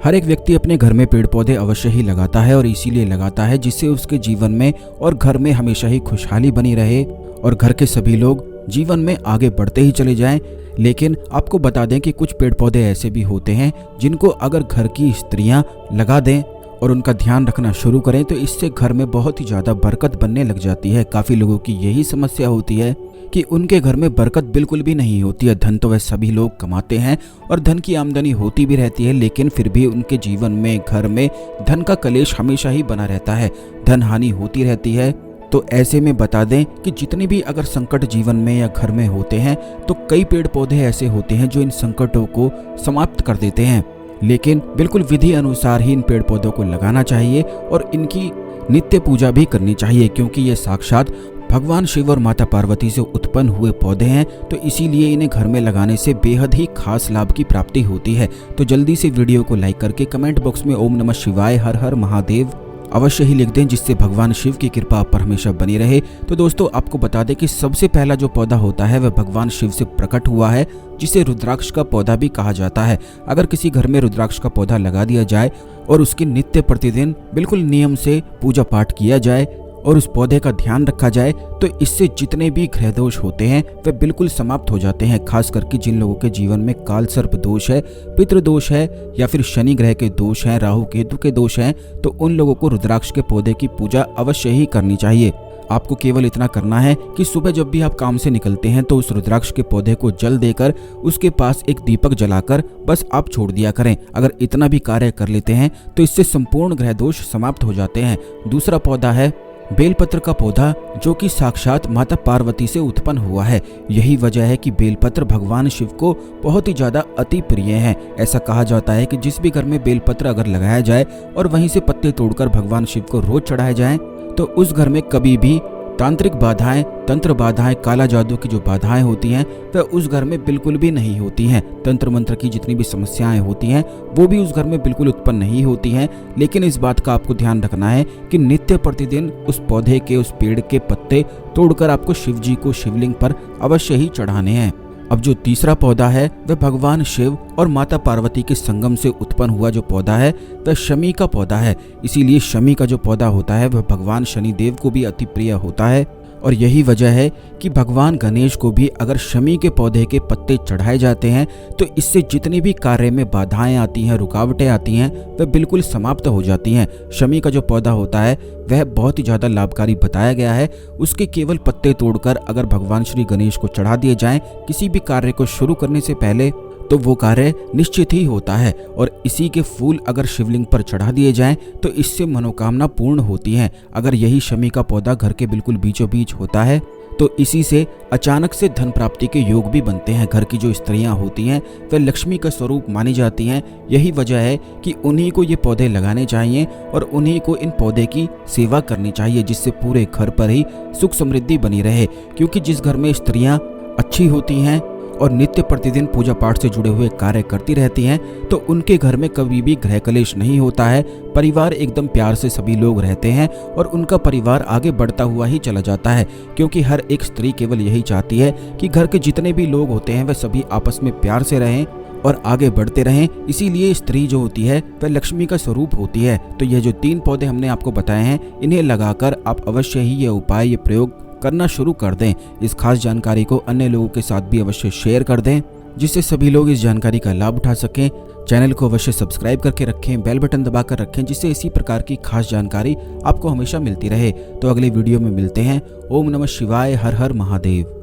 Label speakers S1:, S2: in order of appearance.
S1: हर एक व्यक्ति अपने घर में पेड़ पौधे अवश्य ही लगाता है और इसीलिए लगाता है जिससे उसके जीवन में और घर में हमेशा ही खुशहाली बनी रहे और घर के सभी लोग जीवन में आगे बढ़ते ही चले जाएं। लेकिन आपको बता दें कि कुछ पेड़ पौधे ऐसे भी होते हैं जिनको अगर घर की स्त्रियां लगा दें और उनका ध्यान रखना शुरू करें तो इससे घर में बहुत ही ज़्यादा बरकत बनने लग जाती है। काफ़ी लोगों की यही समस्या होती है कि उनके घर में बरकत बिल्कुल भी नहीं होती है। धन तो वह सभी लोग कमाते हैं और धन की आमदनी होती भी रहती है, लेकिन फिर भी उनके जीवन में घर में धन का कलेश हमेशा ही बना रहता है, धन हानि होती रहती है। तो ऐसे में बता दें कि जितने भी अगर संकट जीवन में या घर में होते हैं तो कई पेड़ पौधे ऐसे होते हैं जो इन संकटों को समाप्त कर देते हैं। लेकिन बिल्कुल विधि अनुसार ही इन पेड़ पौधों को लगाना चाहिए और इनकी नित्य पूजा भी करनी चाहिए, क्योंकि ये साक्षात भगवान शिव और माता पार्वती से उत्पन्न हुए पौधे हैं। तो इसीलिए इन्हें घर में लगाने से बेहद ही खास लाभ की प्राप्ति होती है। तो जल्दी से वीडियो को लाइक करके कमेंट बॉक्स में ओम नमः शिवाय हर हर महादेव अवश्य ही लिख दें, जिससे भगवान शिव की कृपा आप पर हमेशा बनी रहे। तो दोस्तों आपको बता दें कि सबसे पहला जो पौधा होता है वह भगवान शिव से प्रकट हुआ है, जिसे रुद्राक्ष का पौधा भी कहा जाता है। अगर किसी घर में रुद्राक्ष का पौधा लगा दिया जाए और उसकी नित्य प्रतिदिन बिल्कुल नियम से पूजा पाठ किया जाए और उस पौधे का ध्यान रखा जाए तो इससे जितने भी ग्रह दोष होते हैं वे बिल्कुल समाप्त हो जाते हैं। खास करके जिन लोगों के जीवन में काल सर्प दोष है, पितृ दोष है या फिर शनि ग्रह के दोष हैं, राहु केतु के दोष हैं, तो उन लोगों को रुद्राक्ष के पौधे की पूजा अवश्य ही करनी चाहिए। आपको केवल इतना करना है कि सुबह जब भी आप काम से निकलते हैं तो उस रुद्राक्ष के पौधे को जल देकर उसके पास एक दीपक जलाकर बस आप छोड़ दिया करें। अगर इतना भी कार्य कर लेते हैं तो इससे संपूर्ण ग्रह दोष समाप्त हो जाते हैं। दूसरा पौधा है बेलपत्र का पौधा, जो कि साक्षात माता पार्वती से उत्पन्न हुआ है। यही वजह है कि बेलपत्र भगवान शिव को बहुत ही ज्यादा अति प्रिय है। ऐसा कहा जाता है कि जिस भी घर में बेलपत्र अगर लगाया जाए और वहीं से पत्ते तोड़कर भगवान शिव को रोज चढ़ाए जाएं तो उस घर में कभी भी तांत्रिक बाधाएं, तंत्र बाधाएं, काला जादू की जो बाधाएं होती हैं वह उस घर में बिल्कुल भी नहीं होती हैं। तंत्र मंत्र की जितनी भी समस्याएं होती हैं वो भी उस घर में बिल्कुल उत्पन्न नहीं होती हैं। लेकिन इस बात का आपको ध्यान रखना है कि नित्य प्रतिदिन उस पौधे के, उस पेड़ के पत्ते तोड़कर आपको शिव जी को शिवलिंग पर अवश्य ही चढ़ाने हैं। अब जो तीसरा पौधा है वह भगवान शिव और माता पार्वती के संगम से उत्पन्न हुआ जो पौधा है वह शमी का पौधा है। इसीलिए शमी का जो पौधा होता है वह भगवान शनि देव को भी अति प्रिय होता है और यही वजह है कि भगवान गणेश को भी अगर शमी के पौधे के पत्ते चढ़ाए जाते हैं तो इससे जितनी भी कार्य में बाधाएं आती हैं, रुकावटें आती हैं, वह बिल्कुल समाप्त हो जाती हैं। शमी का जो पौधा होता है वह बहुत ही ज़्यादा लाभकारी बताया गया है। उसके केवल पत्ते तोड़कर अगर भगवान श्री गणेश को चढ़ा दिए जाएं किसी भी कार्य को शुरू करने से पहले तो वो कार्य निश्चित ही होता है। और इसी के फूल अगर शिवलिंग पर चढ़ा दिए जाएं तो इससे मनोकामना पूर्ण होती है। अगर यही शमी का पौधा घर के बिल्कुल बीचों बीच होता है तो इसी से अचानक से धन प्राप्ति के योग भी बनते हैं। घर की जो स्त्रियां होती हैं वह लक्ष्मी का स्वरूप मानी जाती हैं। यही वजह है कि उन्हीं को ये पौधे लगाने चाहिए और उन्हीं को इन पौधे की सेवा करनी चाहिए, जिससे पूरे घर पर ही सुख समृद्धि बनी रहे। क्योंकि जिस घर में स्त्रियां अच्छी होती हैं और नित्य प्रतिदिन पूजा पाठ से जुड़े हुए कार्य करती रहती हैं तो उनके घर में कभी भी गृह कलेश नहीं होता है। परिवार एकदम प्यार से सभी लोग रहते हैं और उनका परिवार आगे बढ़ता हुआ ही चला जाता है। क्योंकि हर एक स्त्री केवल यही चाहती है कि घर के जितने भी लोग होते हैं वह सभी आपस में प्यार से रहें और आगे बढ़ते रहें। इसीलिए स्त्री जो होती है वह लक्ष्मी का स्वरूप होती है। तो ये जो 3 पौधे हमने आपको बताए हैं इन्हें लगाकर आप अवश्य ही ये उपाय, ये प्रयोग करना शुरू कर दें। इस खास जानकारी को अन्य लोगों के साथ भी अवश्य शेयर कर दें, जिससे सभी लोग इस जानकारी का लाभ उठा सकें। चैनल को अवश्य सब्सक्राइब करके रखें, बेल बटन दबाकर रखें, जिससे इसी प्रकार की खास जानकारी आपको हमेशा मिलती रहे। तो अगले वीडियो में मिलते हैं। ओम नमः शिवाय हर हर महादेव।